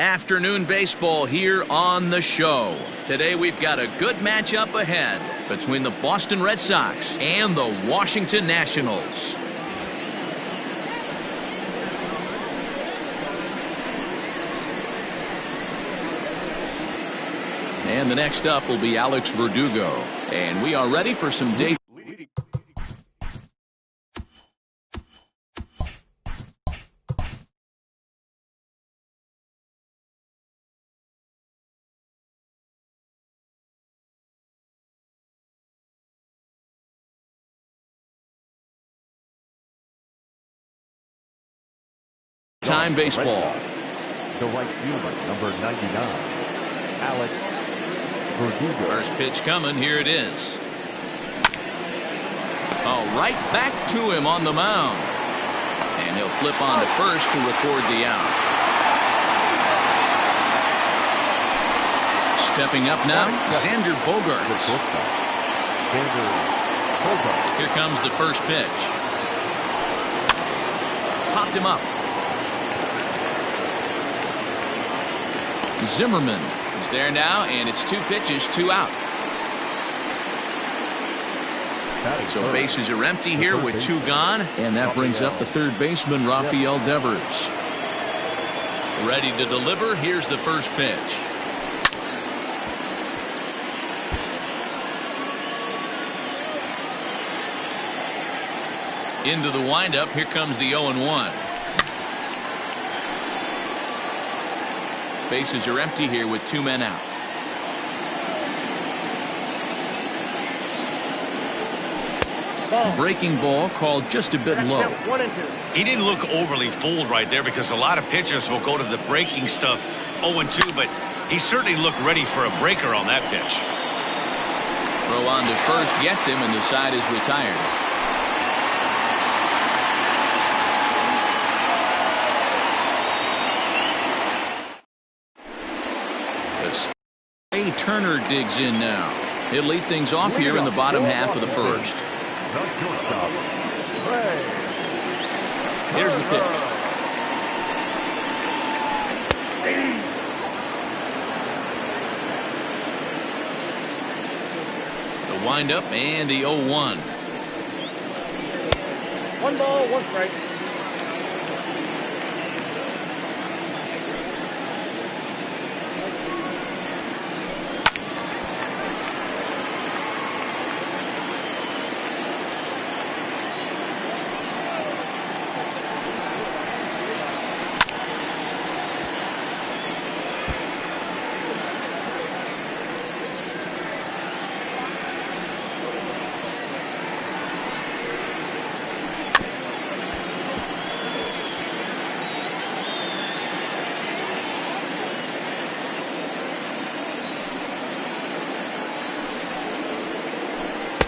Afternoon baseball here on the show. Today we've got a good matchup ahead between the Boston Red Sox and the Washington Nationals. And the next up will be Alex Verdugo. And we are ready for some day. Time baseball. The right fielder, number 99, Alex Verdugo. First pitch coming. Here it is. Oh, right back to him on the mound. And he'll flip on to first to record the out. Stepping up now, Xander Bogaerts. Here comes the first pitch. Popped him up. Zimmerman is there now, and it's 2 pitches, 2 out. So bases are empty here with 2 gone, and that brings up the third baseman, Rafael Devers. Ready to deliver. Here's the first pitch. Into the windup. Here comes the 0-1. Bases are empty here with 2 men out. Breaking ball called just a bit low. He didn't look overly fooled right there because a lot of pitchers will go to the breaking stuff 0-2, but he certainly looked ready for a breaker on that pitch. Throw on to first gets him, and the side is retired. Turner digs in now. He'll lead things off here in the bottom half of the first. Here's the pitch. The windup and the 0-1. 1 ball, 1 strike.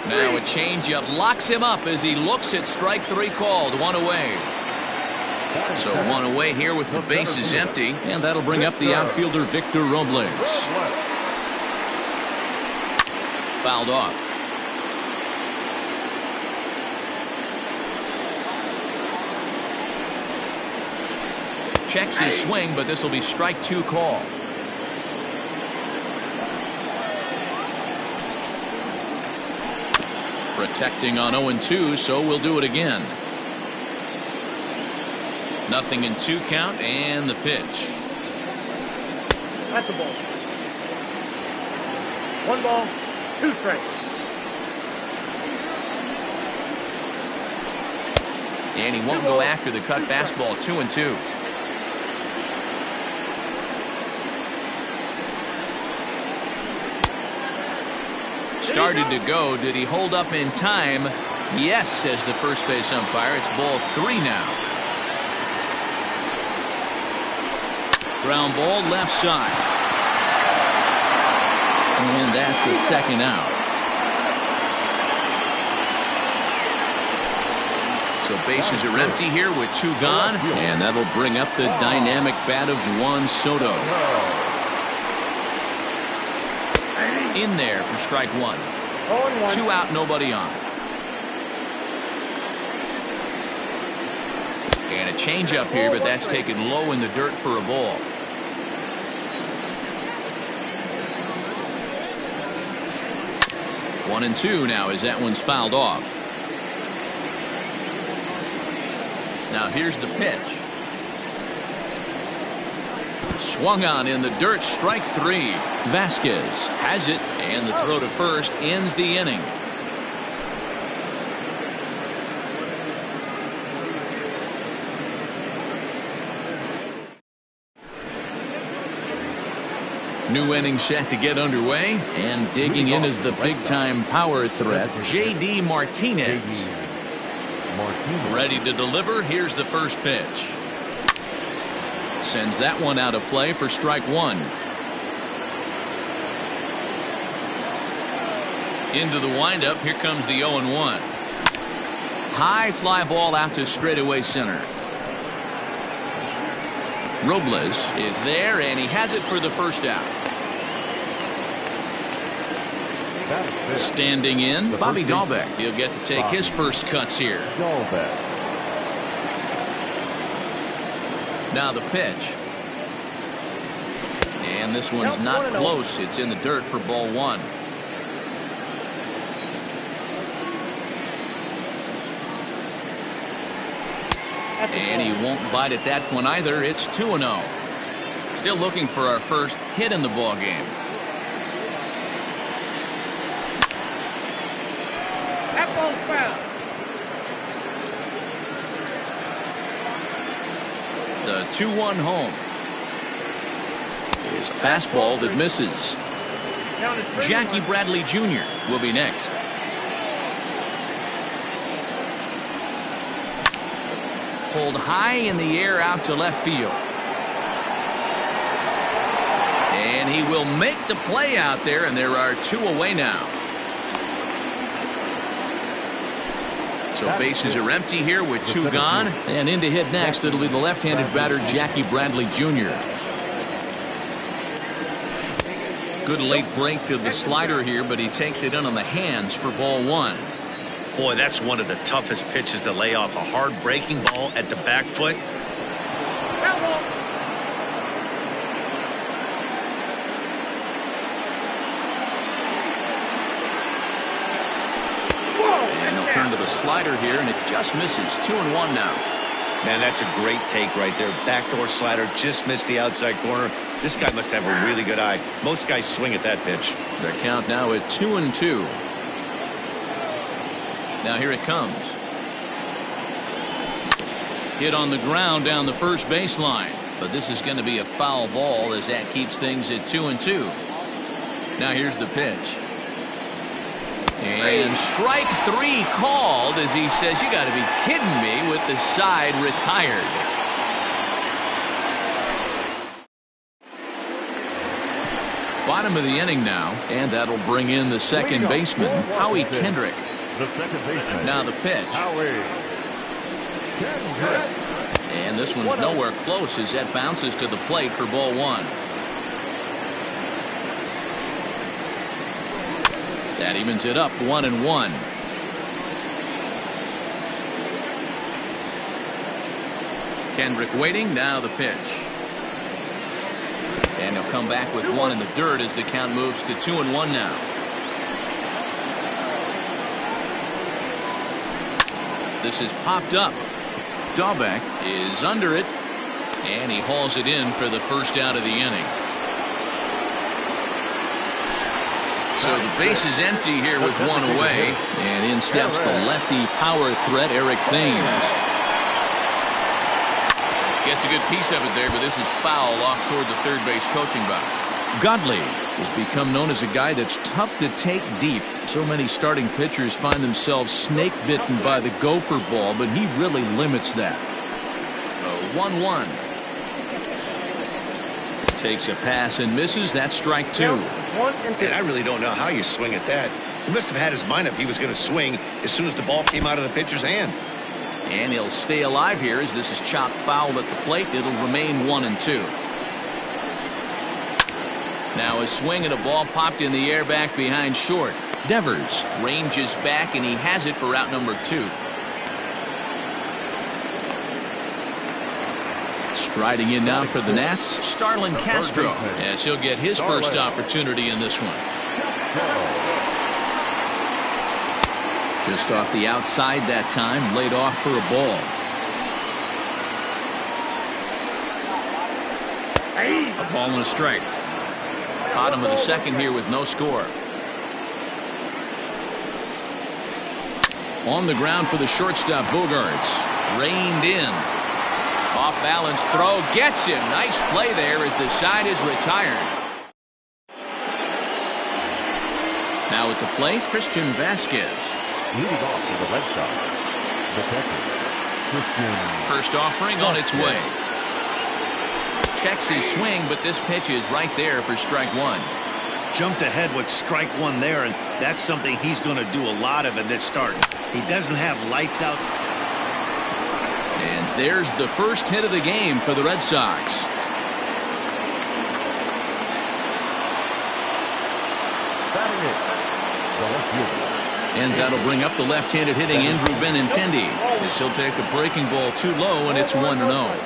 Now a changeup locks him up as he looks at strike 3 called. 1 away. So 1 away here with the bases empty, and that'll bring up the outfielder Victor Robles. Fouled off. Checks his swing, but this will be strike 2 call. Protecting on 0-2, so we'll do it again. 0-2 count, and the pitch. That's the ball. 1 ball, 2 strikes. And he won't go after the cut fastball. 2-2. Started to go. Did he hold up in time? Yes, says the first base umpire. It's ball 3 now. Ground ball left side. And that's the second out. So bases are empty here with 2 gone. And that'll bring up the dynamic bat of Juan Soto. In there for strike 1. 2 out, nobody on. And a changeup here, but that's taken low in the dirt for a ball. 1-2 now as that one's fouled off. Now here's the pitch. Swung on in the dirt, strike 3. Vasquez has it, and the throw to first ends the inning. New inning set to get underway, and digging in is the big-time power threat, J.D. Martinez. Ready to deliver. Here's the first pitch. Sends that one out of play for strike 1. Into the windup. Here comes the 0-1. High fly ball out to straightaway center. Robles is there, and he has it for the first out. Standing in, Bobby Dahlbeck. He'll get to take his first cuts here. Now the pitch. And this one's not close. It's in the dirt for ball 1. And he won't bite at that one either. It's 2-0. Still looking for our first hit in the ball game. That ball's foul. The 2-1 home is a fastball that misses. Jackie Bradley Jr. will be next. Pulled high in the air out to left field. And he will make the play out there, and there are 2 away now. So bases are empty here with 2 gone, and in to hit next it'll be the left-handed batter Jackie Bradley Jr. Good late break to the slider here, but he takes it in on the hands for ball 1. Boy, that's one of the toughest pitches to lay off. A hard breaking ball at the back foot. And he'll turn to the slider here, and it just misses. 2-1 now. Man, that's a great take right there. Backdoor slider just missed the outside corner. This guy must have a really good eye. Most guys swing at that pitch. The count now at 2-2. Now here it comes. Hit on the ground down the first baseline, but this is going to be a foul ball as that keeps things at 2-2. Now here's the pitch. And strike 3 called as he says, "You got to be kidding me," with the side retired. Bottom of the inning now, and that'll bring in the second baseman, Howie Kendrick. The second baseman. Now the pitch. And this one's nowhere close as that bounces to the plate for ball 1. That evens it up 1-1. Kendrick waiting. Now the pitch. And he'll come back with 1 in the dirt as the count moves to 2-1 now. This is popped up. Dahlbeck is under it, and he hauls it in for the first out of the inning. So the base is empty here with 1 away, and in steps the lefty power threat, Eric Thames. Gets a good piece of it there, but this is foul off toward the third base coaching box. Godley has become known as a guy that's tough to take deep. So many starting pitchers find themselves snake bitten by the gopher ball, but he really limits that. 1-1. Takes a pass and misses. That's strike 2. And I really don't know how you swing at that. He must have had his mind up he was going to swing as soon as the ball came out of the pitcher's hand. And he'll stay alive here as this is chopped foul at the plate. It'll remain 1-2. Now a swing and a ball popped in the air back behind short. Devers ranges back, and he has it for out number 2. Striding in now for the Nats, Starlin Castro, as he'll get his first opportunity in this one. Just off the outside that time, laid off for a ball. A ball and a strike. Bottom of the second here with no score. On the ground for the shortstop, Bogarts. Reined in. Off balance throw. Gets him. Nice play there as the side is retired. Now at the plate, Christian Vasquez. Leading off for the Red Sox, the catcher, Christian. First offering on its way. Checks his swing, but this pitch is right there for strike one. Jumped ahead with strike one there, and that's something he's going to do a lot of in this start. He doesn't have lights out. And there's the first hit of the game for the Red Sox. Batting it, the left fielder. And that'll bring up the left-handed hitting Andrew Benintendi as he'll take a breaking ball too low, and it's 1-0.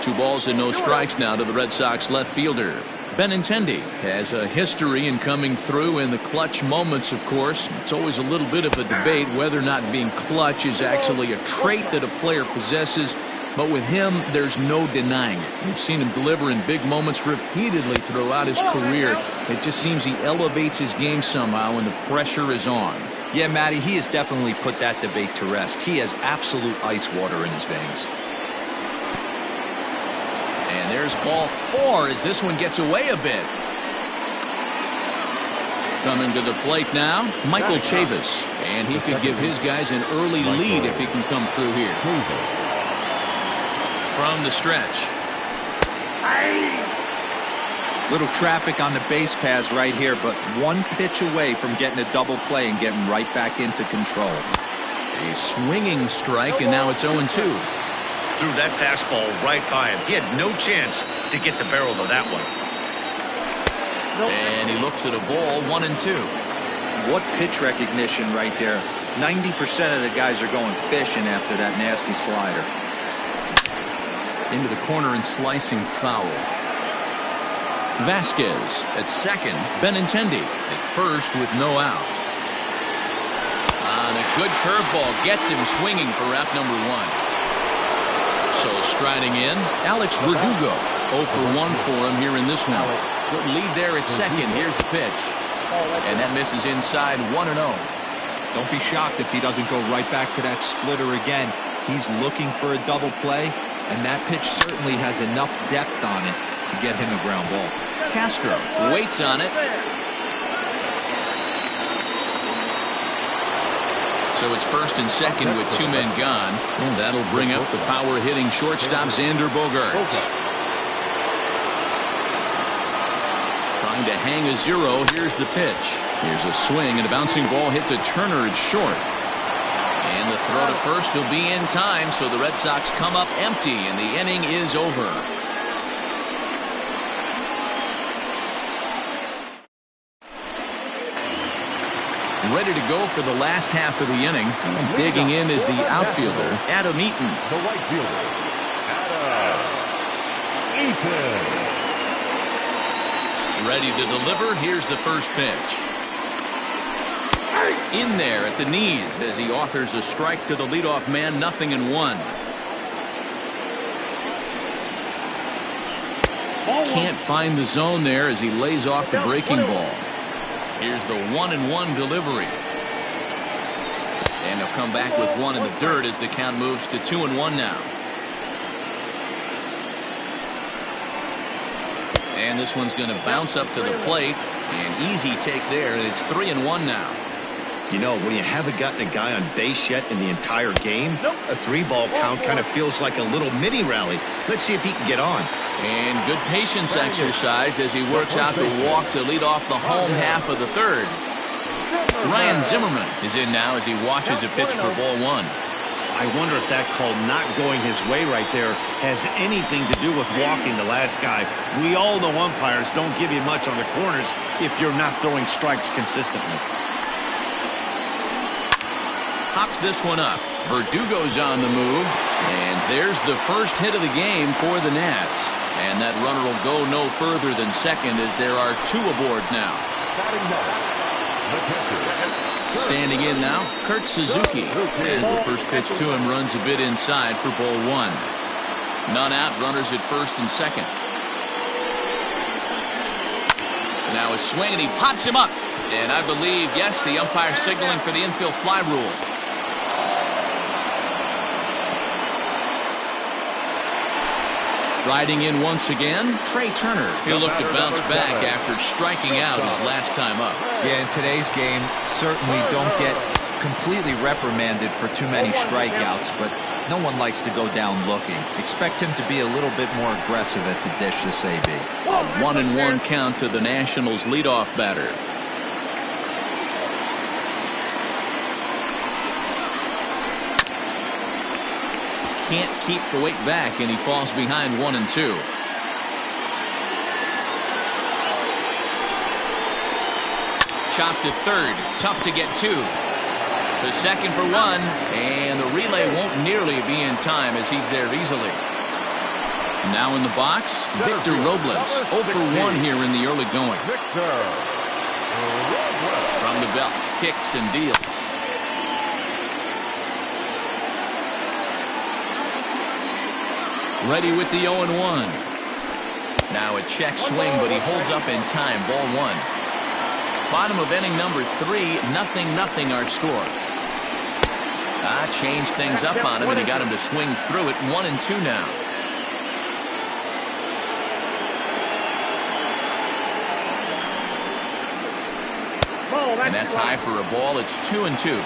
Two balls and no strikes now to the Red Sox left fielder. Benintendi has a history in coming through in the clutch moments, of course. It's always a little bit of a debate whether or not being clutch is actually a trait that a player possesses. But with him, there's no denying it. We've seen him deliver in big moments repeatedly throughout his career. It just seems he elevates his game somehow when the pressure is on. Yeah, Matty, he has definitely put that debate to rest. He has absolute ice water in his veins. And there's ball 4 as this one gets away a bit. Coming to the plate now, Michael Chavis. And he could give his guys an early lead if he can come through here. From the stretch. Little traffic on the base paths right here, but one pitch away from getting a double play and getting right back into control. A swinging strike, and now it's 0-2. Threw that fastball right by him. He had no chance to get the barrel of that one. And he looks at a ball, 1-2. What pitch recognition right there. 90% of the guys are going fishing after that nasty slider. Into the corner and slicing foul. Vasquez at second. Benintendi at first with no outs. On a good curveball gets him swinging for out number 1. So striding in, Alex Verdugo. 0 for 1 for him here in this one. Good lead there at second. Here's the pitch. And that misses inside 1-0. Don't be shocked if he doesn't go right back to that splitter again. He's looking for a double play. And that pitch certainly has enough depth on it to get him a ground ball. Castro waits on it. So it's first and second with 2 men gone. And that'll bring up the power-hitting shortstop, Xander Bogaerts. Trying to hang a 0. Here's the pitch. Here's a swing, and a bouncing ball hits a Turner. It's short. And the throw to first will be in time, so the Red Sox come up empty, and the inning is over. Ready to go for the last half of the inning. And digging in is the outfielder, Adam Eaton. The right fielder, Adam Eaton. Ready to deliver. Here's the first pitch. In there at the knees as he offers a strike to the leadoff man, 0-1. Can't find the zone there as he lays off the breaking ball. Here's the 1-1 delivery. And he'll come back with 1 in the dirt as the count moves to 2-1 now. And this one's going to bounce up to the plate. An easy take there, and it's 3-1 now. You know, when you haven't gotten a guy on base yet in the entire game, a 3-ball count kind of feels like a little mini rally. Let's see if he can get on. And good patience exercised as he works out the walk to lead off the home half of the third. Ryan Zimmerman is in now as he watches a pitch for ball 1. I wonder if that call not going his way right there has anything to do with walking the last guy. We all know umpires don't give you much on the corners if you're not throwing strikes consistently. Pops this one up. Verdugo's on the move, and there's the first hit of the game for the Nats. And that runner will go no further than second as there are 2 aboard now. Standing in now, Kurt Suzuki, as the first pitch to him runs a bit inside for ball 1. None out, runners at first and second. Now a swing, and he pops him up. And I believe, yes, the umpire signaling for the infield fly rule. Riding in once again, Trey Turner. He'll look to bounce back after striking out his last time up. Yeah, in today's game, certainly don't get completely reprimanded for too many strikeouts, but no one likes to go down looking. Expect him to be a little bit more aggressive at the dish this AB. A 1-1 count to the Nationals leadoff batter. Can't keep the weight back, and he falls behind 1-2. Chopped at third. Tough to get to. The second for 1, and the relay won't nearly be in time as he's there easily. Now in the box, Victor Robles. 0 for 1 here in the early going. From the belt, kicks and deals. Ready with the 0-1. Now a check swing, but he holds up in time. Ball 1. Bottom of inning number 3, 0-0 our score. Changed things up on him, and he got him to swing through it. 1-2 now. And that's high for a ball. It's 2-2.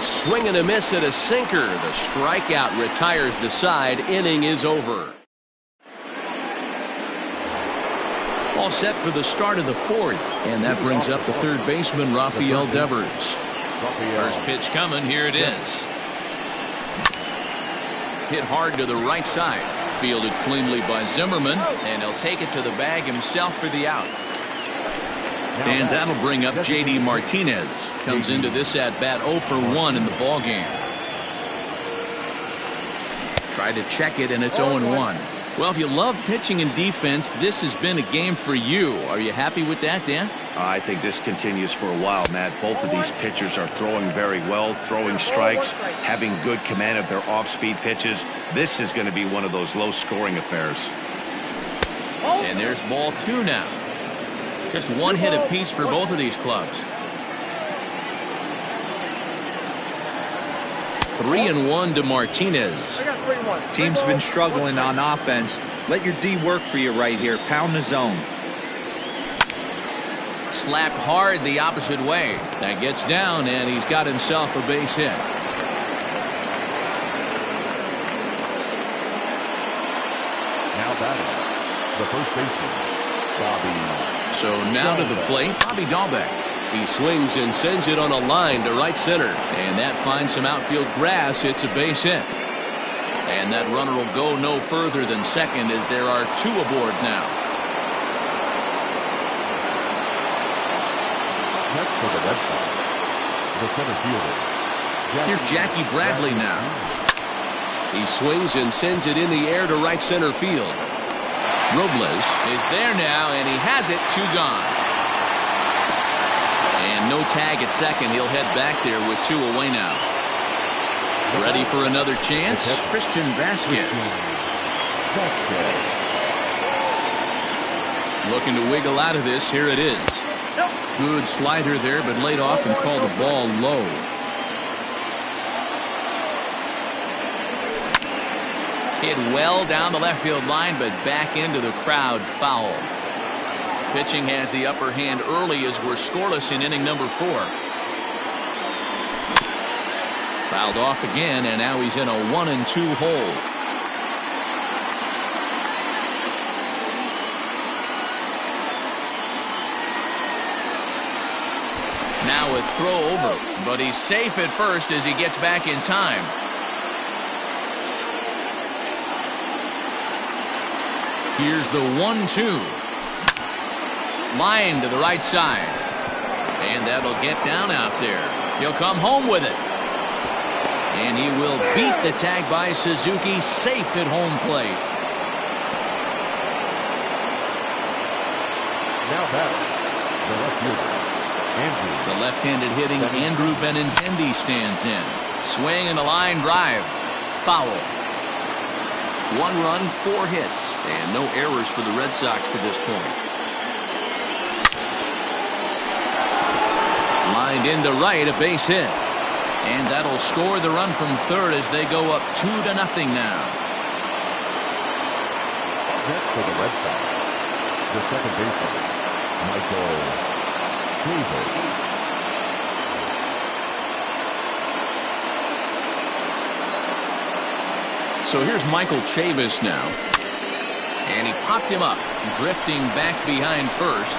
Swing and a miss at a sinker. The strikeout retires the side. Inning is over. All set for the start of the 4th, and that brings up the third baseman, Rafael Devers. First pitch coming. Here it is. Hit hard to the right side. Fielded cleanly by Zimmerman, and he'll take it to the bag himself for the out. And that'll bring up J.D. Martinez. Comes into this at-bat 0 for 1 in the ballgame. Tried to check it, and it's 0-1. Well, if you love pitching and defense, this has been a game for you. Are you happy with that, Dan? I think this continues for a while, Matt. Both of these pitchers are throwing very well, throwing strikes, having good command of their off-speed pitches. This is going to be one of those low-scoring affairs. And there's ball 2 now. Just 1 hit apiece for both of these clubs. 3-1 to Martinez. Team's been struggling on offense. Let your D work for you right here. Pound the zone. Slapped hard the opposite way. That gets down, and he's got himself a base hit. Now batting, the first baseman, Bobby. So now to the plate, Bobby Dahlbeck. He swings and sends it on a line to right center. And that finds some outfield grass. It's a base hit. And that runner will go no further than second as there are 2 aboard now. Next for the Red Sox, the center fielder. Here's Jackie Bradley now. He swings and sends it in the air to right center field. Robles is there now, and he has it. 2 gone. And no tag at second. He'll head back there with 2 away now. Ready for another chance? Christian Vasquez. Looking to wiggle out of this. Here it is. Good slider there, but laid off and called the ball low. Hit well down the left field line, but back into the crowd. Foul. Pitching has the upper hand early as we're scoreless in inning number 4. Fouled off again, and now he's in a 1-2 hole. Now a throw over, but he's safe at first as he gets back in time. Here's the 1-2. Line to the right side. And that'll get down out there. He'll come home with it. And he will beat the tag by Suzuki, safe at home plate. Now batting, the left fielder, Andrew. The left-handed hitting Andrew Benintendi stands in. Swing and a line drive. Foul. 1 run, 4 hits, and no errors for the Red Sox to this point. Lined into right, a base hit. And that'll score the run from third as they go up 2-0 now. Next for the Red Sox, the second baseman, Michael Chavis. So here's Michael Chavis now. And he popped him up, drifting back behind first.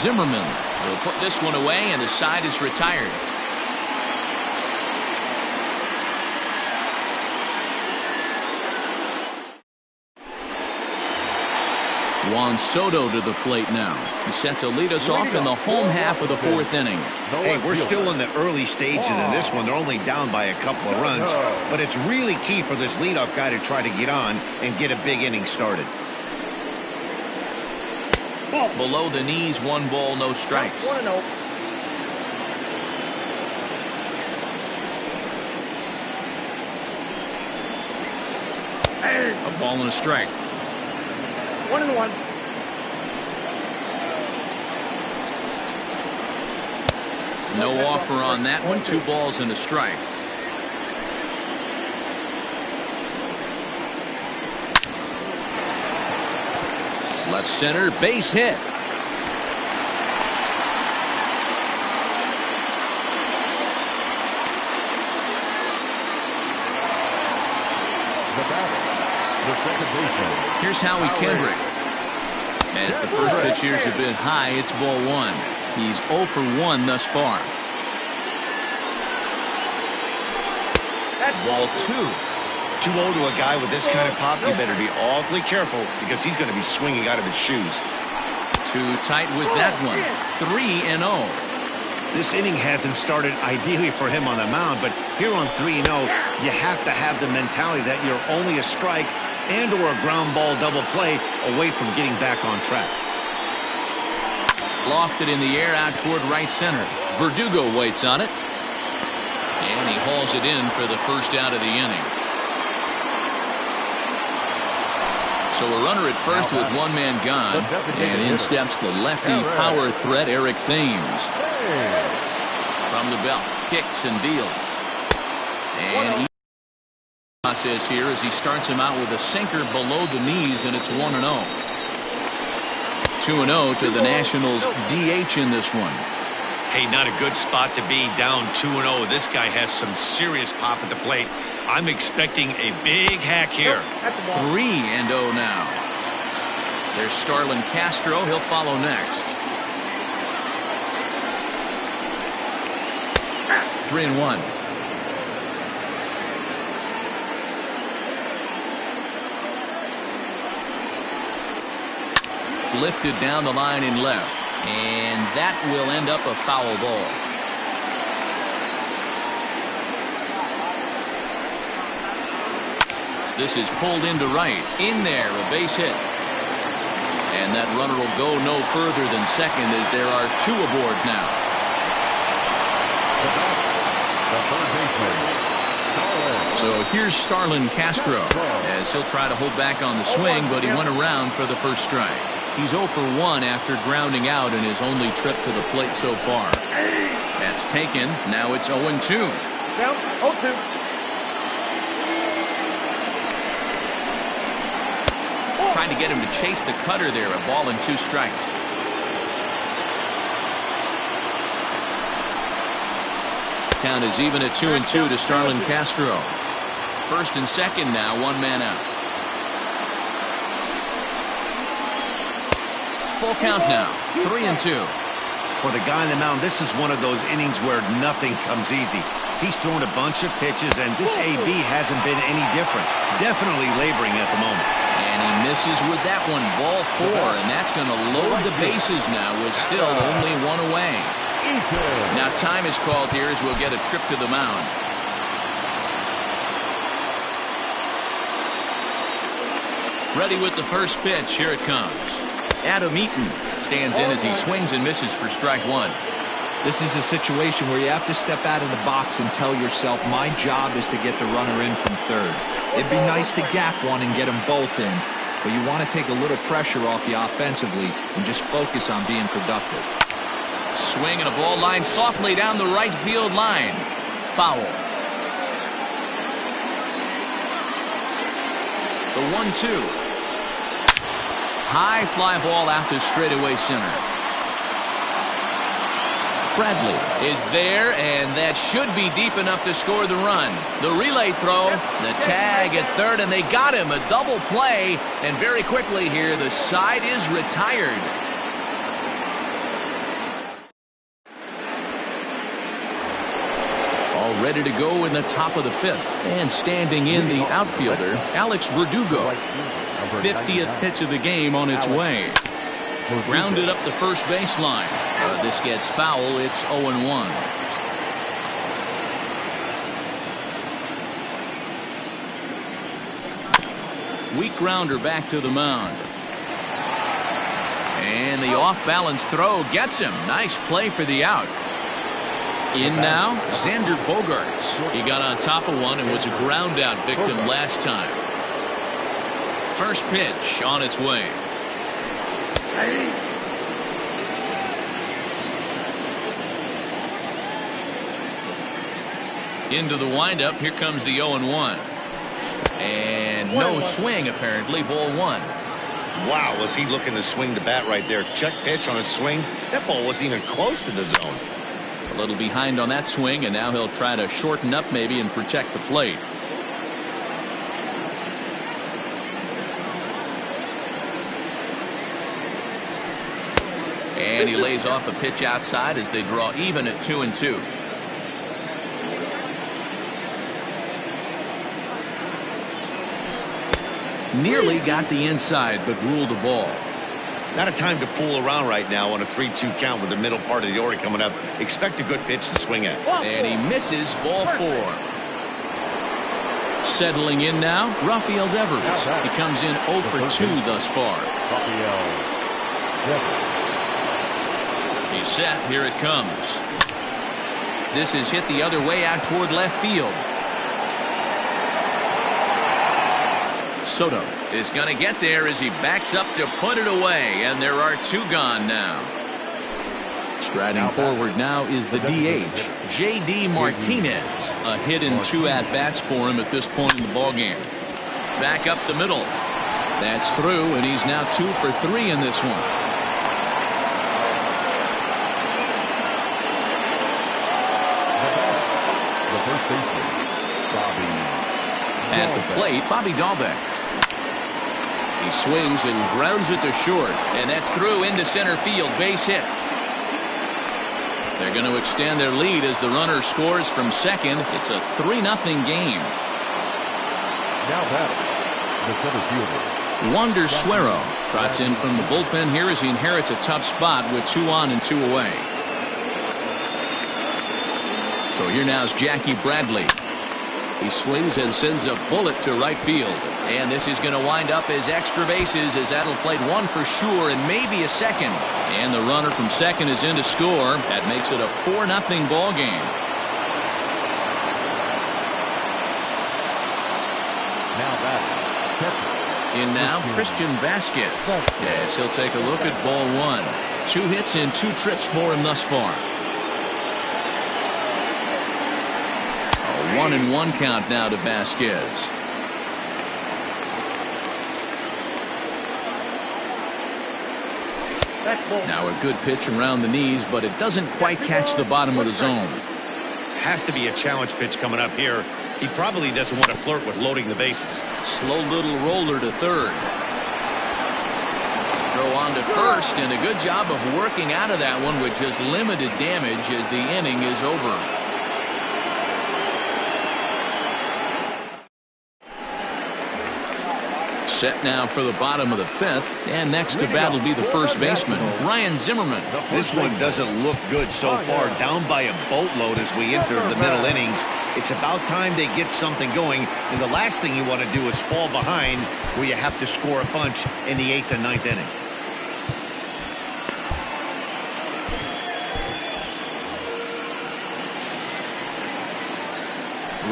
Zimmerman will put this one away, and the side is retired. Juan Soto to the plate now. He's set to lead us off in the home half of the 4th inning. Hey, we're still in the early stages in this one. They're only down by a couple of runs, but it's really key for this leadoff guy to try to get on and get a big inning started. Below the knees, 1 ball, no strikes. 1-0. A ball and a strike. 1-1. No offer on that one. 2 balls and a strike. Left center, base hit. The batter, the second baseman. Here's Howie Kendrick. As the first pitch here's a bit high, it's ball 1. He's 0 for 1 thus far. Ball 2. Too low to a guy with this kind of pop, you better be awfully careful because he's going to be swinging out of his shoes. Too tight with that one. 3-0. This inning hasn't started ideally for him on the mound, but here on 3-0, you have to have the mentality that you're only a strike and or a ground ball double play away from getting back on track. Lofted in the air out toward right center. Verdugo waits on it. And he hauls it in for the first out of the inning. So a runner at first with 1 man gone. And in steps the lefty power threat, Eric Thames. From the belt, kicks and deals. And he process here as he starts him out with a sinker below the knees, and it's 1-0. 2-0 to the Nationals DH in this one. Hey, not a good spot to be, down 2-0. This guy has some serious pop at the plate. I'm expecting a big hack here. 3-0 now. There's Starlin Castro. He'll follow next. 3-1. Lifted down the line in left. And that will end up a foul ball. This is pulled into right. In there, a base hit. And that runner will go no further than second as there are 2 aboard now. The third baseman, So here's Starlin Castro as he'll try to hold back on the swing, but he went around for the first strike. He's 0 for 1 after grounding out in his only trip to the plate so far. That's taken. Now it's 0-2. Down 0-2. Trying to get him to chase the cutter there. A ball and 2 strikes. Count is even at 2-2 to Starlin Castro. First and second now, 1 man out. Full count now, 3-2. For the guy on the mound, this is one of those innings where nothing comes easy. He's thrown a bunch of pitches, and this AB hasn't been any different. Definitely laboring at the moment. And he misses with that one, ball 4, and that's going to load the bases now with still only 1 away. Now time is called here as we'll get a trip to the mound. Ready with the first pitch. Here it comes. Adam Eaton stands in as he swings and misses for strike one. This is a situation where you have to step out of the box and tell yourself, my job is to get the runner in from third. It'd be nice to gap one and get them both in, but you want to take a little pressure off you offensively and just focus on being productive. Swing and a ball line softly down the right field line. Foul. The 1-2. High fly ball out to straightaway center. Bradley is there, and that should be deep enough to score the run. The relay throw, the tag at third, and they got him. A double play, and very quickly here, the side is retired. All ready to go in the top of the fifth. And standing in the outfielder, Alex Verdugo. 50th pitch of the game on its way. Grounded up the first baseline. This gets foul. It's 0-1. Weak grounder back to the mound. And the off-balance throw gets him. Nice play for the out. In now, Xander Bogaerts. He got on top of one and was a ground-out victim last time. First pitch on its way. Into the windup. Here comes the 0-1. And no swing, apparently. Ball one. Wow, was he looking to swing the bat right there. Check pitch on a swing. That ball wasn't even close to the zone. A little behind on that swing, and now he'll try to shorten up maybe and protect the plate. And he lays off a pitch outside as they draw even at 2-2. Nearly got the inside, but ruled the ball. Not a time to fool around right now on a 3-2 count with the middle part of the order coming up. Expect a good pitch to swing at. And he misses. Ball four. Settling in now, Rafael Devers. He comes in 0 for 2 thus far. He's set. Here it comes. This is hit the other way out toward left field. Soto is going to get there as he backs up to put it away, and there are 2 gone now. Striding forward now is the DH, J.D. Martinez. A hit in 2 at-bats for him at this point in the ballgame. Back up the middle. That's through, and he's now 2 for 3 in this one. The first baseman, Bobby. At the plate, Bobby Dahlbeck. He swings and grounds it to short, and that's through into center field. Base hit. They're going to extend their lead as the runner scores from second. It's a 3-0 game. Now batting, the center fielder. Wander Suero trots in from the bullpen here as he inherits a tough spot with 2 on and 2 away. So here now is Jackie Bradley. He swings and sends a bullet to right field. And this is going to wind up as extra bases as that'll play 1 for sure and maybe a second. And the runner from second is in to score. That makes it a 4-0 ball game. Now batting, In now, Christian Vasquez. Yes, he'll take a look at ball 1. 2 hits and 2 trips for him thus far. A 1-1 count now to Vasquez. Now a good pitch around the knees, but it doesn't quite catch the bottom of the zone. Has to be a challenge pitch coming up here. He probably doesn't want to flirt with loading the bases. Slow little roller to third. Throw on to first, and a good job of working out of that one with just limited damage as the inning is over. Set now for the bottom of the fifth, and next to bat will be the first baseman, Ryan Zimmerman. This one doesn't look good so far. Down by a boatload as we enter the middle innings. It's about time they get something going, and the last thing you want to do is fall behind where you have to score a bunch in the 8th and 9th inning.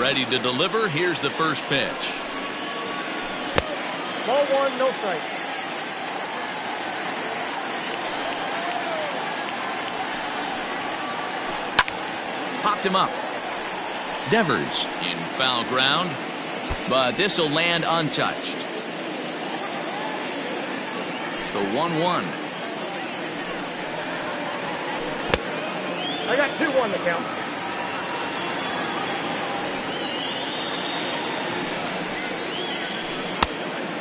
Ready to deliver. Here's the first pitch. Ball one, no strike. Popped him up. Devers in foul ground, but this will land untouched. The 1-1. I got 2-1 to count.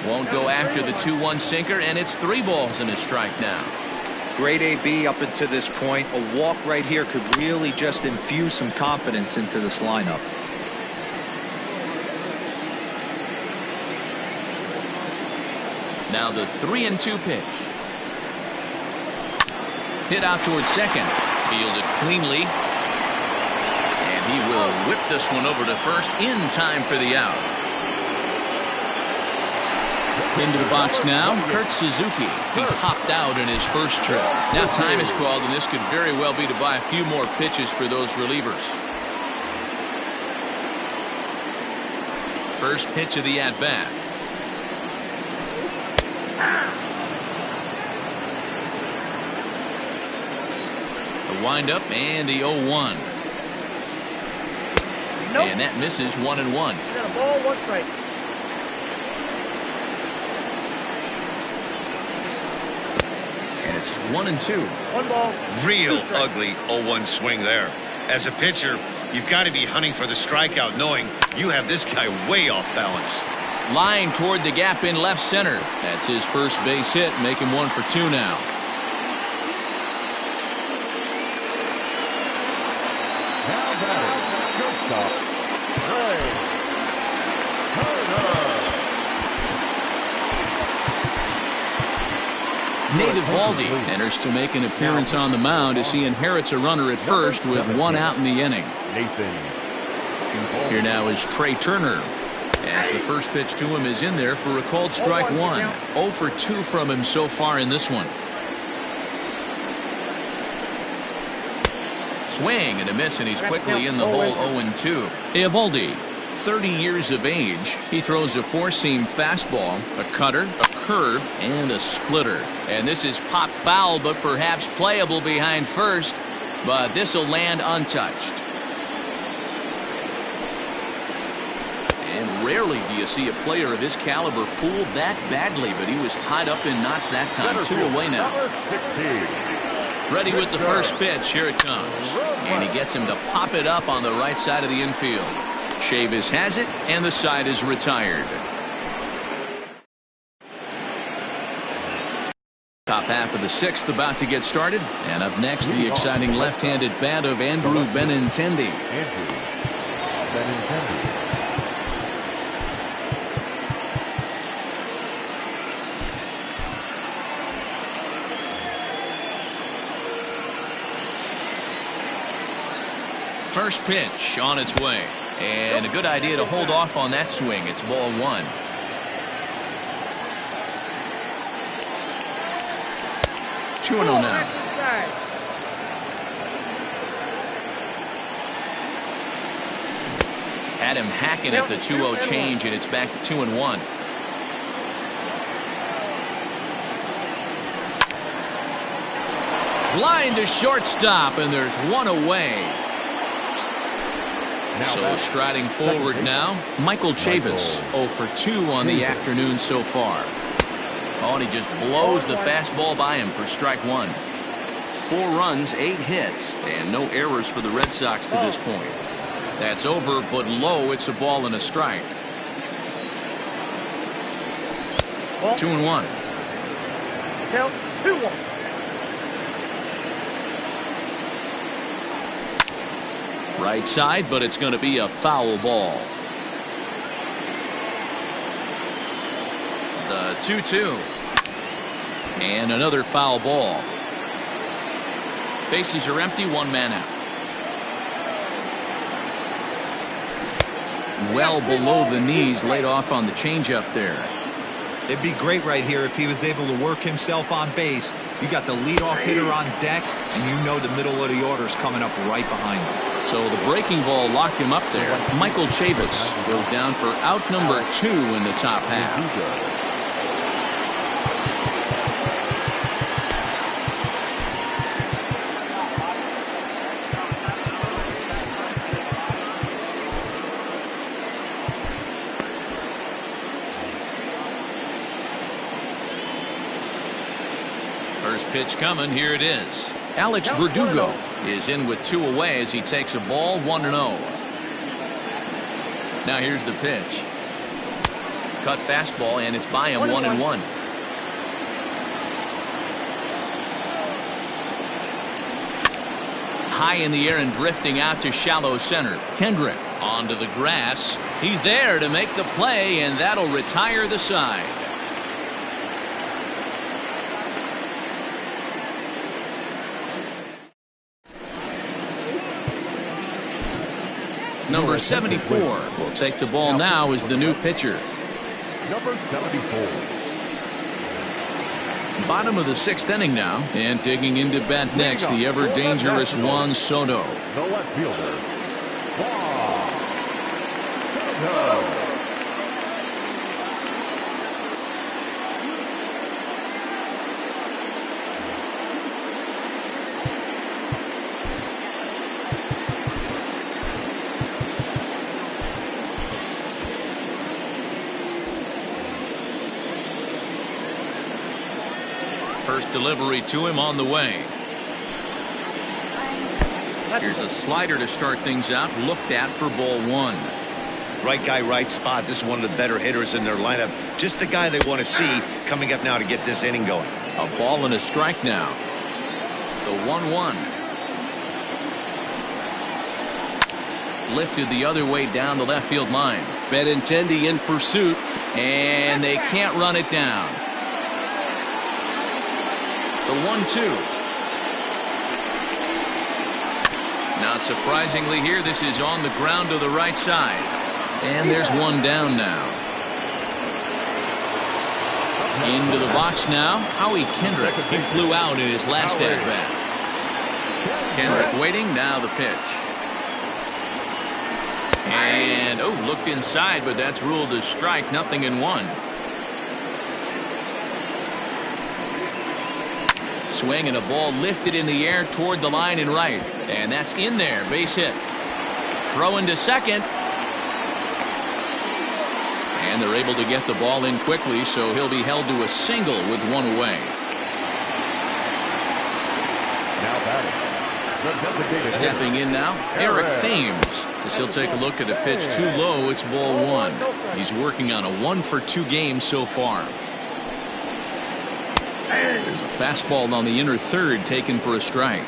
Won't go after the 2-1 sinker, and it's 3 balls and a strike now. Great AB up until this point. A walk right here could really just infuse some confidence into this lineup. Now the 3-2 pitch. Hit out towards second. Fielded cleanly. And he will whip this one over to first in time for the out. Into the box now, Kurt Suzuki. He popped out in his first trip. Now time is called, and this could very well be to buy a few more pitches for those relievers. First pitch of the at-bat. The windup and the 0-1. Nope. And that misses 1-1. Got a ball, 1 strike. And it's 1-2. 1 ball. Real ugly 0-1 swing there. As a pitcher, you've got to be hunting for the strikeout, knowing you have this guy way off balance. Lying toward the gap in left center. That's his first base hit, making 1 for 2 now. Now batting, shortstop, Nate Eovaldi enters to make an appearance on the mound as he inherits a runner at first with 1 out in the inning. Here now is Trey Turner, as the first pitch to him is in there for a called strike 1. 0 for 2 from him so far in this one. Swing and a miss, and he's quickly in the hole. 0-2. Eovaldi, 30 years of age. He throws a 4-seam fastball, a cutter, a curve, and a splitter. And this is pop foul, but perhaps playable behind first. But this will land untouched. And rarely do you see a player of his caliber fooled that badly, but he was tied up in knots that time. 2 away now. Ready with the first pitch. Here it comes. And he gets him to pop it up on the right side of the infield. Chavis has it, and the side is retired. Top half of the 6th about to get started. And up next, the exciting left-handed bat of Andrew Benintendi. First pitch on its way. And a good idea to hold off on that swing. It's ball 1. Two and 0 now. Had him hacking at the 2-0 change, and it's back to 2-1. Line to shortstop, and there's 1 away. So striding forward now, Michael Chavis, 0 for 2 on the afternoon so far. Oh, and he just blows the fastball by him for strike 1. 4 runs, 8 hits, and no errors for the Red Sox to this point. That's over, but low. It's a ball and a strike. 2-1. Count 2-1. Right side, but it's going to be a foul ball. The 2-2. And another foul ball. Bases are empty, one man out. Well below the knees, laid off on the changeup there. It'd be great right here if he was able to work himself on base. You got the leadoff hitter on deck, and you know the middle of the order's coming up right behind him. So the breaking ball locked him up there. Michael Chavis goes down for out number 2 in the top half. First pitch coming. Here it is. Alex Verdugo is in with 2 away as he takes a ball 1-0. Now here's the pitch. Cut fastball, and it's by him 1-1. High in the air and drifting out to shallow center. Kendrick onto the grass. He's there to make the play, and that'll retire the side. Number 74 will take the ball now as the new pitcher. Number 74. Bottom of the 6th inning now, and digging into bat next, the ever dangerous Juan Soto. The left fielder, Juan Soto. First delivery to him on the way. Here's a slider to start things out, looked at for ball 1. Right guy, right spot. This is one of the better hitters in their lineup. Just the guy they want to see coming up now to get this inning going. A ball and a strike now. The 1-1. Lifted the other way down the left field line. Benintendi in pursuit, and they can't run it down. The 1-2. Not surprisingly here, this is on the ground to the right side. And there's one down now. Into the box now, Howie Kendrick. He flew out in his last at-bat. Kendrick waiting, now the pitch. And, looked inside, but that's ruled a strike, 0-1. Swing and a ball lifted in the air toward the line and right. And that's in there. Base hit. Throw into second. And they're able to get the ball in quickly, so he'll be held to a single with 1 away. Now batting. Stepping in now, Eric Thames. As he'll take a look at a pitch too low, it's ball 1. He's working on a 1-for-2 game so far. There's a fastball on the inner third taken for a strike.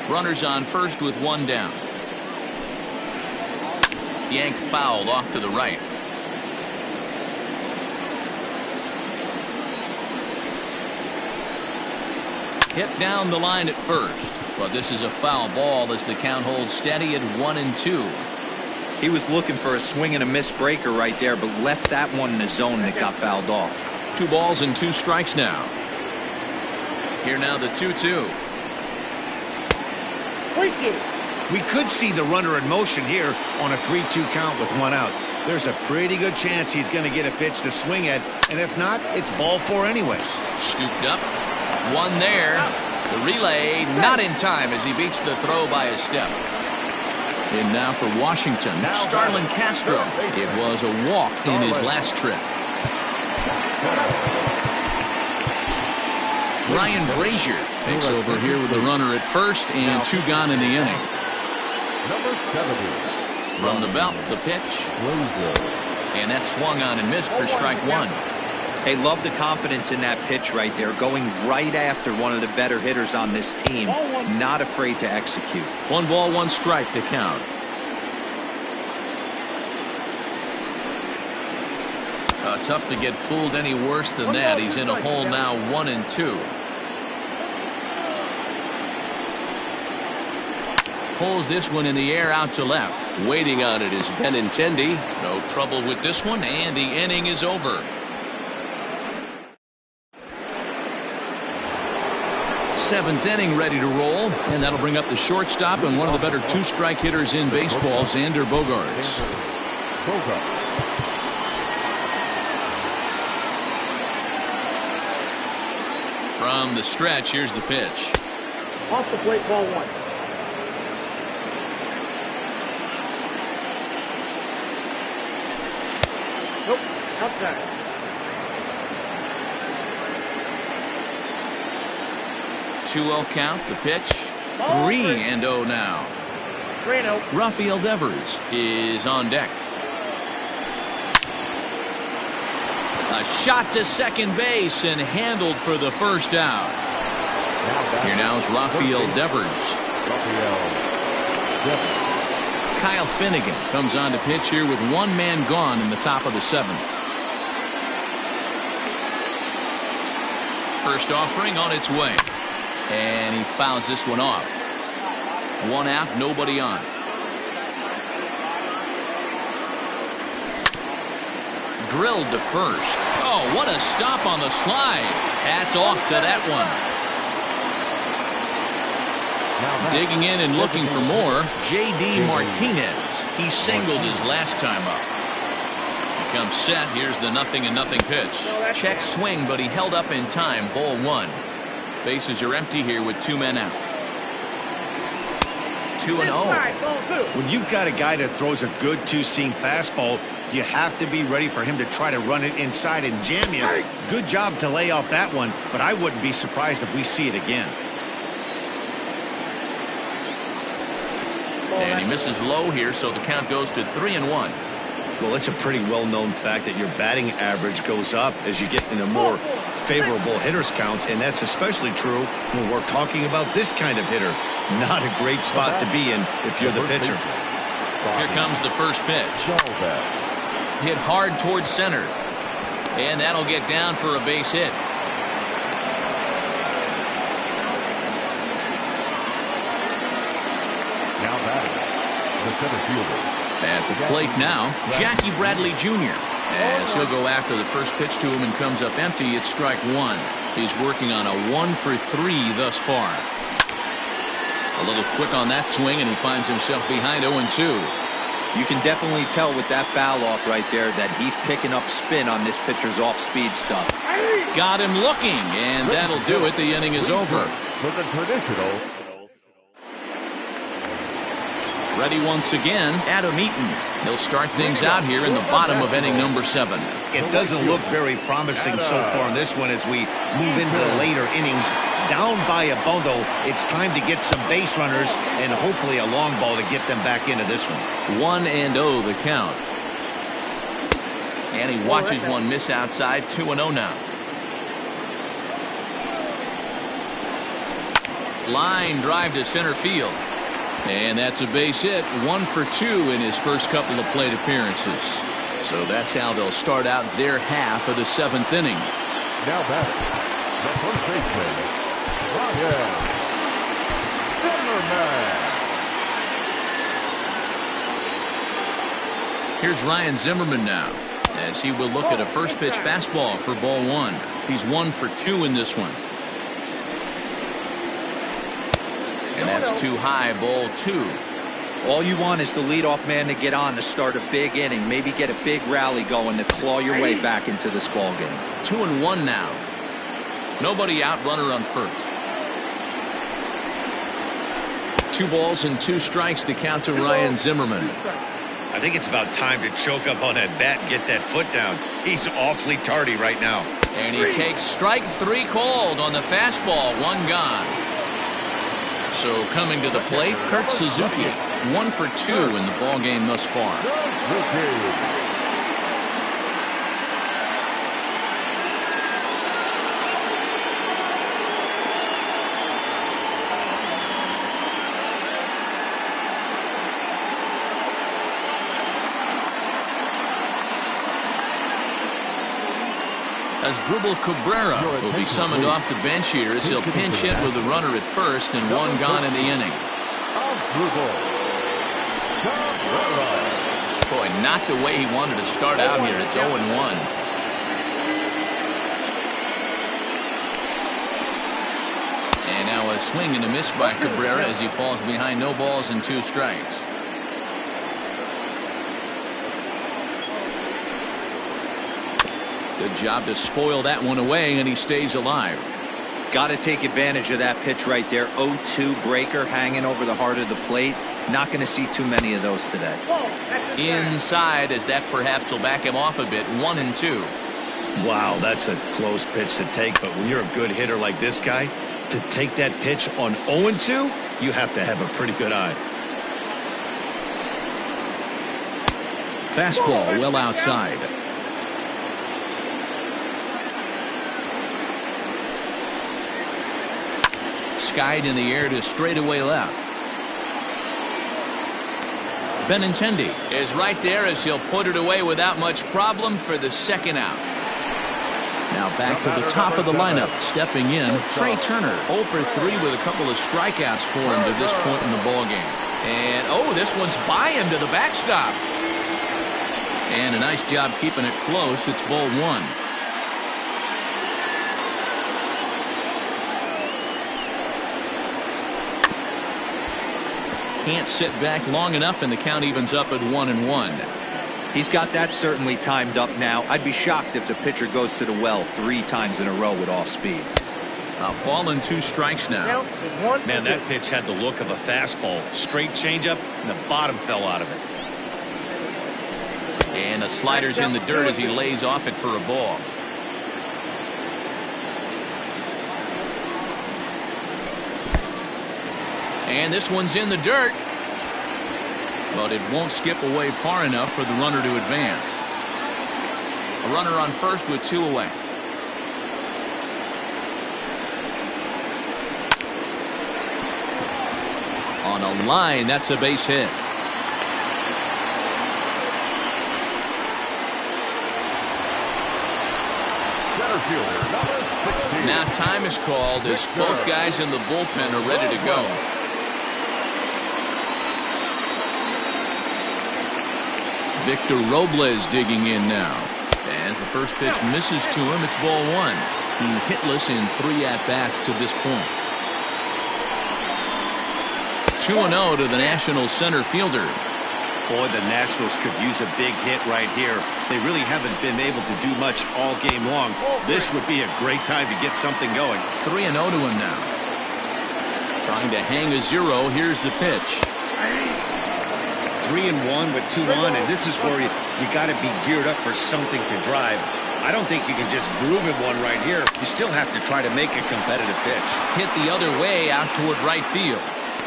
Runners on first with 1 down. Yank fouled off to the right. Hit down the line at first, but this is a foul ball as the count holds steady at 1-2. He was looking for a swing and a miss breaker right there, but left that one in the zone that got fouled off. 2 balls and 2 strikes now. Here now the 2-2. We could see the runner in motion here on a 3-2 count with 1 out. There's a pretty good chance he's going to get a pitch to swing at, and if not, it's ball 4 anyways. Scooped up. 1 there. The relay not in time as he beats the throw by a step. And now for Washington, Starlin Castro. It was a walk in his last trip. Ryan Brazier takes over here with a runner at first and 2 gone in the inning. Number 70. From the belt, the pitch. And that swung on and missed for strike 1. Hey, love the confidence in that pitch right there, going right after one of the better hitters on this team, not afraid to execute. 1 ball, 1 strike to count. Tough to get fooled any worse than that. He's in a hole now, 1-2. Pulls this one in the air out to left. Waiting on it is Benintendi. No trouble with this one, and the inning is over. Seventh inning ready to roll, and that'll bring up the shortstop and one of the better two-strike hitters in baseball, Xander Bogaerts. From the stretch, here's the pitch. Off the plate, ball 1. Nope, outside. Two-0 count, the pitch. 3-0 now. 3-0. Rafael Devers is on deck. A shot to second base and handled for the first out. Here now is Rafael Devers. Kyle Finnegan comes on to pitch here with one man gone in the top of the 7th. First offering on its way. And he fouls this one off. 1 out, nobody on. Drilled to first. Oh, what a stop on the slide. Hats off to that one. Digging in and looking for more, J.D. Martinez. He singled his last time up. He comes set. Here's the 0-0 pitch. Check swing, but he held up in time. Ball 1. Bases are empty here with 2 men out. 2-0. When you've got a guy that throws a good two-seam fastball, you have to be ready for him to try to run it inside and jam you. Good job to lay off that one, but I wouldn't be surprised if we see it again. And he misses low here, so the count goes to 3-1. Well, it's a pretty well-known fact that your batting average goes up as you get into more favorable hitters counts, and that's especially true when we're talking about this kind of hitter. Not a great spot to be in if you're the pitcher. Here comes the first pitch. Hit hard towards center. And that'll get down for a base hit. Now batting, the center fielder. At the plate now, Jackie Bradley Jr. As he'll go after the first pitch to him and comes up empty, it's strike 1. He's working on a 1-for-3 thus far. A little quick on that swing, and he finds himself behind 0-2. You can definitely tell with that foul off right there that he's picking up spin on this pitcher's off-speed stuff. Got him looking, and that'll do it. The inning is over. For the traditional. Ready once again, Adam Eaton. He'll start things out here in the bottom of inning number 7. It doesn't look very promising so far in this one as we move into the later innings. Down by a bundle, it's time to get some base runners and hopefully a long ball to get them back into this one. 1-0 the count. And he watches one miss outside. 2-0 now. Line drive to center field. And that's a base hit. 1-for-2 in his first couple of plate appearances. So that's how they'll start out their half of the 7th inning. Now batting, the first baseman, Ryan Zimmerman. Here's Ryan Zimmerman now, as he will look at a first pitch fastball for ball 1. He's 1-for-2 in this one. And that's too high, ball 2. All you want is the leadoff man to get on to start a big inning, maybe get a big rally going to claw your way back into this ball game. 2-1 now. Nobody out, runner on first. 2 balls and 2 strikes, the count to Ryan Zimmerman. I think it's about time to choke up on that bat and get that foot down. He's awfully tardy right now. And he takes strike 3 called on the fastball. 1 gone. So coming to the plate, Kurt Suzuki. 1-for-2 in the ball game thus far. Asdrubal Cabrera will be summoned off the bench here as he'll pinch hit with a runner at first and one gone in the inning. Boy, not the way he wanted to start out here. It's 0-1. And now a swing and a miss by Cabrera as he falls behind, no balls and 2 strikes. Good job to spoil that one away, and he stays alive. Got to take advantage of that pitch right there. 0-2 breaker hanging over the heart of the plate. Not going to see too many of those today. Inside, as that perhaps will back him off a bit. 1-2. Wow, that's a close pitch to take, but when you're a good hitter like this guy, to take that pitch on 0-2, you have to have a pretty good eye. Fastball well outside. Skied in the air to straightaway left. Benintendi is right there as he'll put it away without much problem for the second out. Now back to the top of the lineup, stepping in, Trey Turner. 0 for 3 with a couple of strikeouts for him to this point in the ballgame. And, oh, this one's by him to the backstop. And a nice job keeping it close. It's ball 1. Can't sit back long enough, and the count evens up at 1-1. He's got that certainly timed up now. I'd be shocked if the pitcher goes to the well 3 times in a row with off speed. A ball and 2 strikes now. Man, that pitch had the look of a fastball. Straight changeup, and the bottom fell out of it. And the slider's in the dirt as he lays off it for a ball. And this one's in the dirt. But it won't skip away far enough for the runner to advance. A runner on first with 2 away. On a line, that's a base hit. Now time is called as both guys in the bullpen are ready to go. Victor Robles digging in now. As the first pitch misses to him, it's ball 1. He's hitless in 3 at-bats to this point. 2-0 to the Nationals center fielder. Boy, the Nationals could use a big hit right here. They really haven't been able to do much all game long. This would be a great time to get something going. 3-0 to him now. Trying to hang a 0. Here's the pitch. 3-1 with 2 on, and this is where you got to be geared up for something to drive. I don't think you can just groove in one right here. You still have to try to make a competitive pitch. Hit the other way out toward right field.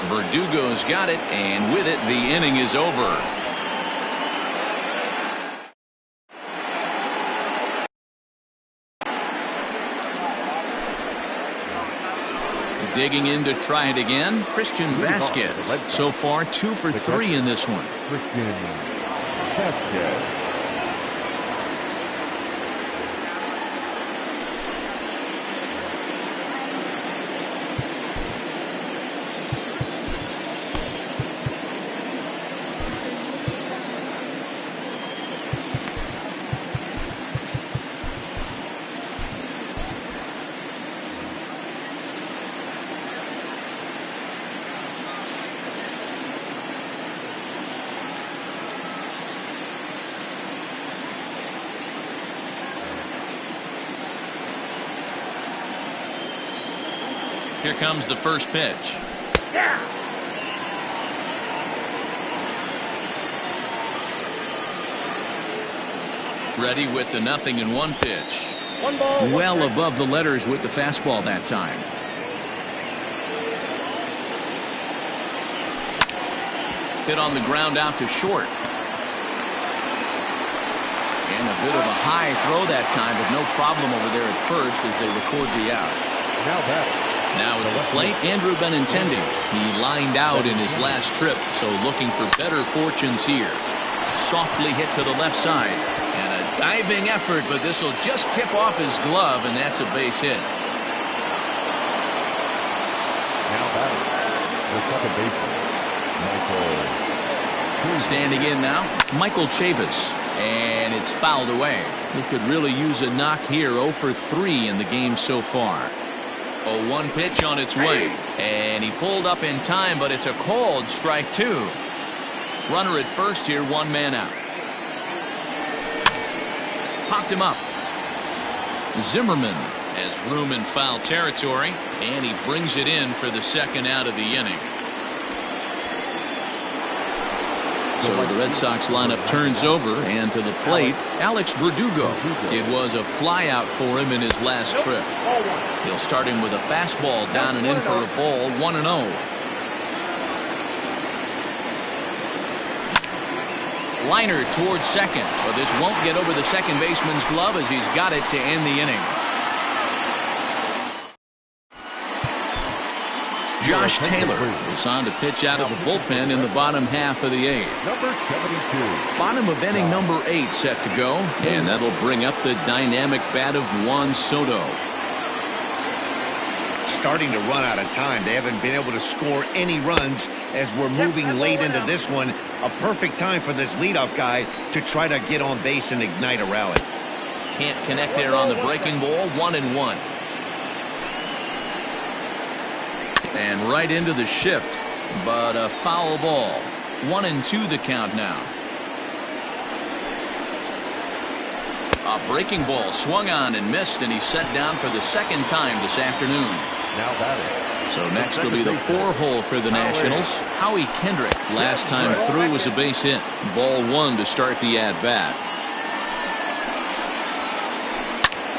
Verdugo's got it, and with it, the inning is over. Digging in to try it again, Christian Vasquez. So far, 2 for 3 in this one. Christian Vasquez. Here comes the first pitch. Ready with the 0-1 pitch. Well above the letters with the fastball that time. Hit on the ground out to short. And a bit of a high throw that time, but no problem over there at first as they record the out. Now at the plate, Andrew Benintendi. He lined out in his last trip, so looking for better fortunes here. Softly hit to the left side, and a Diving effort, but this will just tip off his glove, and that's a base hit. Now batting, the second baseman, Michael. Standing in now, Michael Chavis, and it's fouled away. He could really use a knock here. 0 for 3 in the game so far. 0-1 pitch on its way, and he pulled up in time, but it's a called strike 2. Runner at first here, 1 man out. Popped him up. Zimmerman has room in foul territory, and he brings it in for the second out of the inning. So the Red Sox lineup turns over, and to the plate, Alex Verdugo. It was a flyout for him in his last trip. He'll start him with a fastball down and in for a ball, 1-0. Liner towards second, but this won't get over the second baseman's glove as he's got it to end the inning. Josh Taylor is on to pitch out of the bullpen in the bottom half of the 8th. Number 72. Bottom of inning number 8 set to go, and that'll bring up the dynamic bat of Juan Soto. Starting to run out of time. They haven't been able to score any runs as we're moving late into this one. A perfect time for this leadoff guy to try to get on base and ignite a rally. Can't connect there on the breaking ball, 1-1. And right into the shift, but a foul ball. 1-2 the count now. A breaking ball swung on and missed, and he's set down for the second time this afternoon. Now batting. So next will be the 4-hole for the Nationals. Howie Kendrick last time through was a base hit. Ball 1 to start the at-bat.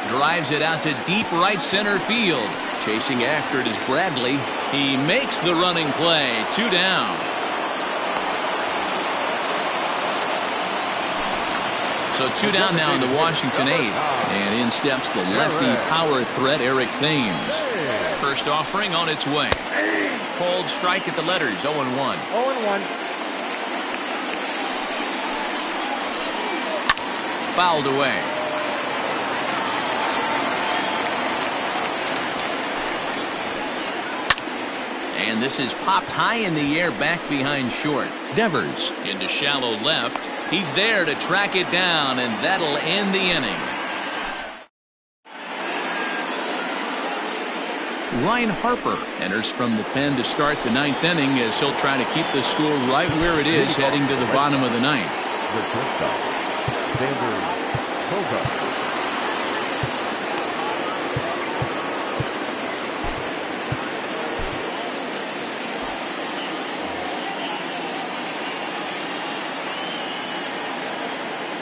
Drives it out to deep right center field. Chasing after it is Bradley. He makes the running play. 2 down. So 2 down now in the Washington 8th. And in steps the lefty power threat, Eric Thames. First offering on its way. Cold strike at the letters, 0-1. 0-1. Fouled away. And this is popped high in the air back behind short. Devers into shallow left. He's there to track it down, and that'll end the inning. Ryan Harper enters from the pen to start the 9th inning as he'll try to keep the score right where it is heading to the bottom of the 9th. The shortstop, Xander Bogaerts.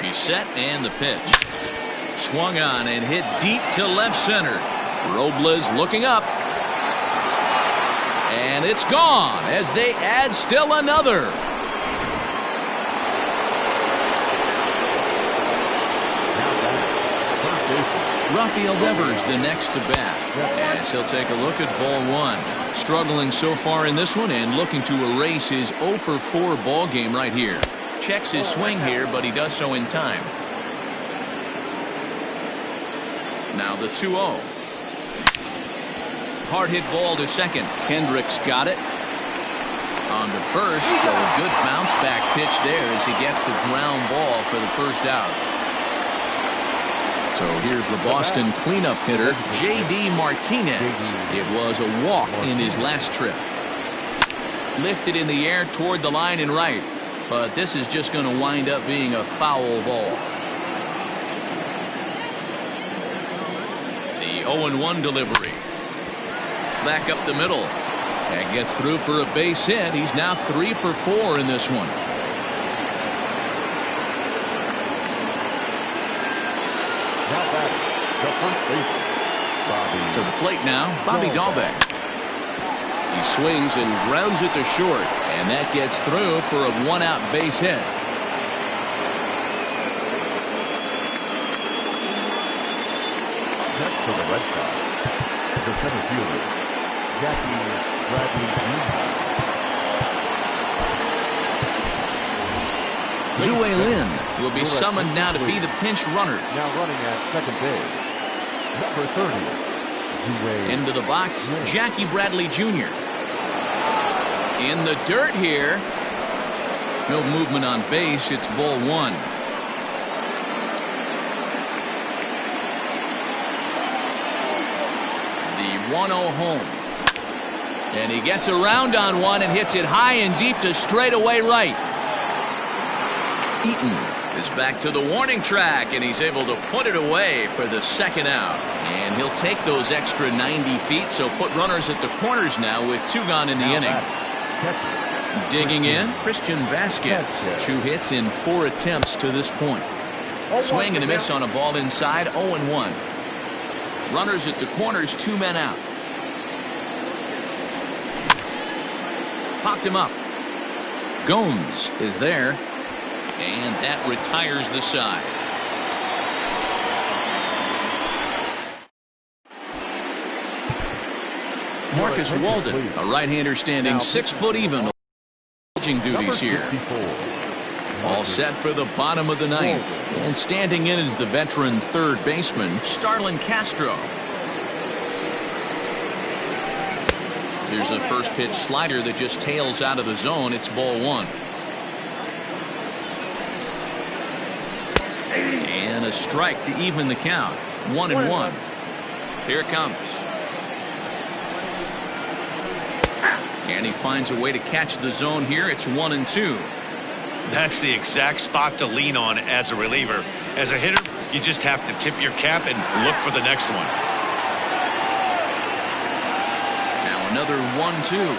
He's set, and the pitch. Swung on and hit deep to left center. Robles looking up. And it's gone as they add still another. Rafael Devers the next to bat as he'll take a look at ball 1. Struggling so far in this one and looking to erase his 0 for 4 ball game right here. Checks his swing here, but he does so in time. Now the 2-0. Hard hit ball to second. Kendrick's got it. On to first, so a good bounce back pitch there as he gets the ground ball for the first out. So here's the Boston cleanup hitter, J.D. Martinez. It was a walk in his last trip. Lifted in the air toward the line and right. But this is just going to wind up being a foul ball. The 0-1 delivery. Back up the middle. And gets through for a base hit. He's now 3 for 4 in this one. Now batting, the first baseman, Bobby. To the plate now, Bobby Dahlbeck. He swings and grounds it to short, and that gets through for a 1-out base hit. Next for the Red Sox, the center fielder, Jackie Bradley Jr. Zue Lin will be summoned now to be the pinch runner. Now running at second base, number 30. Into the box, Jackie Bradley Jr. In the dirt here. No movement on base. It's ball one. The 1-0 home. And he gets around on one and hits it high and deep to straightaway right. Eaton is back to the warning track, and he's able to put it away for the second out. And he'll take those extra 90 feet, so put runners at the corners now with 2 gone in the inning. Digging in, Christian Vasquez. 2 hits in 4 attempts to this point. Swing and a miss on a ball inside, 0-1. Runners at the corners, 2 men out. Popped him up. Gomes is there, and that retires the side. Marcus Walden, a right-hander standing 6 foot even. Pitching duties here. All set for the bottom of the ninth. And standing in is the veteran third baseman, Starlin Castro. Here's a first pitch slider that just tails out of the zone. It's ball one. And a strike to even the count. 1-1. Here it comes. And he finds a way to catch the zone here. It's 1-2. That's the exact spot to lean on as a reliever. As a hitter, you just have to tip your cap and look for the next one. Now another 1-2.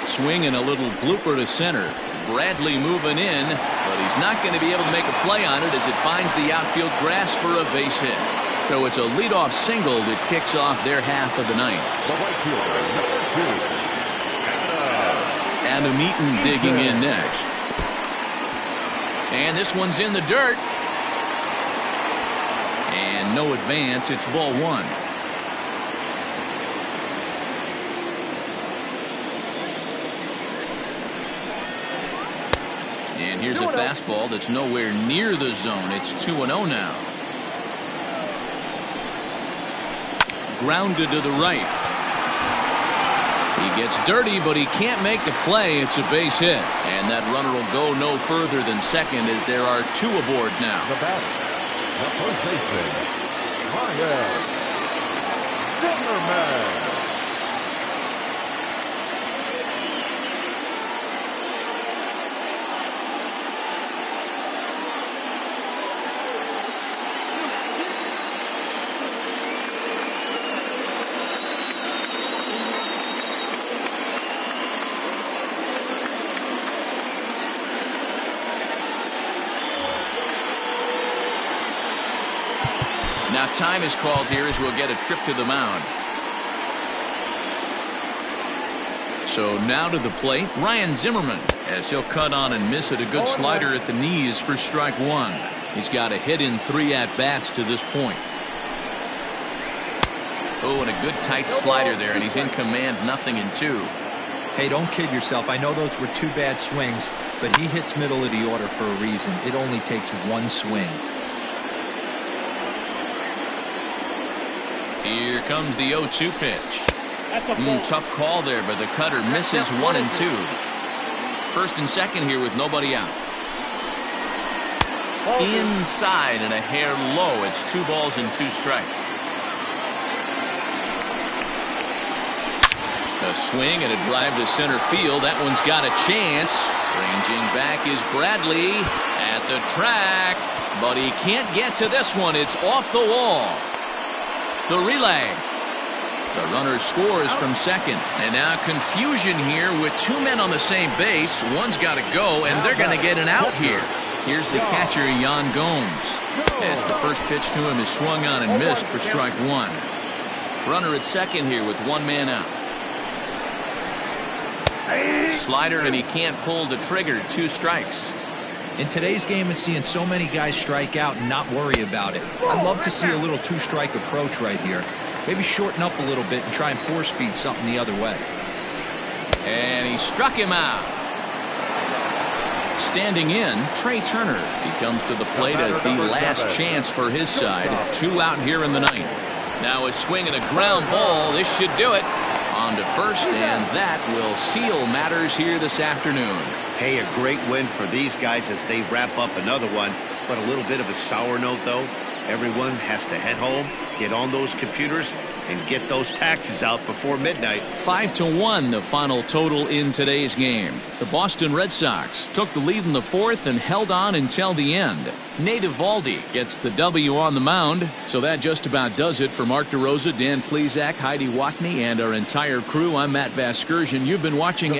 Swing and a little blooper to center. Bradley moving in, but he's not going to be able to make a play on it as it finds the outfield grass for a base hit. So it's a leadoff single that kicks off their half of the ninth. The right fielder, number 2. Adam Eaton digging in next. And this one's in the dirt. And no advance. It's ball one. And here's a fastball that's nowhere near the zone. It's 2-0 now. Grounded to the right. He gets dirty, but he can't make the play. It's a base hit. And that runner will go no further than second as there are 2 aboard now. The batter, the first baseman, Ryan Zimmerman. Now time is called here as we'll get a trip to the mound. So now to the plate, Ryan Zimmerman, as he'll cut on and miss it. A good slider at the knees for strike one. He's got a hit in 3 at-bats to this point. Oh, and a good tight slider there, and he's in command, 0-2. Hey, don't kid yourself. I know those were 2 bad swings, but he hits middle of the order for a reason. It only takes 1 swing. Here comes the 0-2 pitch. Tough call there, but the cutter misses 1-2. First and second here with nobody out. Inside and a hair low. It's 2 balls and 2 strikes. A swing and a drive to center field. That one's got a chance. Ranging back is Bradley at the track, but he can't get to this one. It's off the wall. The relay. The runner scores from second. And now confusion here with 2 men on the same base. One's got to go, and they're going to get an out here. Here's the catcher, Yan Gomes. As the first pitch to him is swung on and missed for strike one. Runner at second here with 1 man out. Slider, and he can't pull the trigger. 2 strikes. In today's game of seeing so many guys strike out and not worry about it, I'd love to see a little 2-strike approach right here. Maybe shorten up a little bit and try and 4-speed something the other way. And he struck him out. Standing in, Trey Turner. He comes to the plate as the last chance for his side. 2 out here in the ninth. Now a swing and a ground ball. This should do it. On to first, and that will seal matters here this afternoon. Hey, a great win for these guys as they wrap up another one. But a little bit of a sour note, though. Everyone has to head home, get on those computers, and get those taxes out before midnight. 5-1 the final total in today's game. The Boston Red Sox took the lead in the fourth and held on until the end. Nate Eovaldi gets the W on the mound. So that just about does it for Mark DeRosa, Dan Plesac, Heidi Watney, and our entire crew. I'm Matt Vasgersian. You've been watching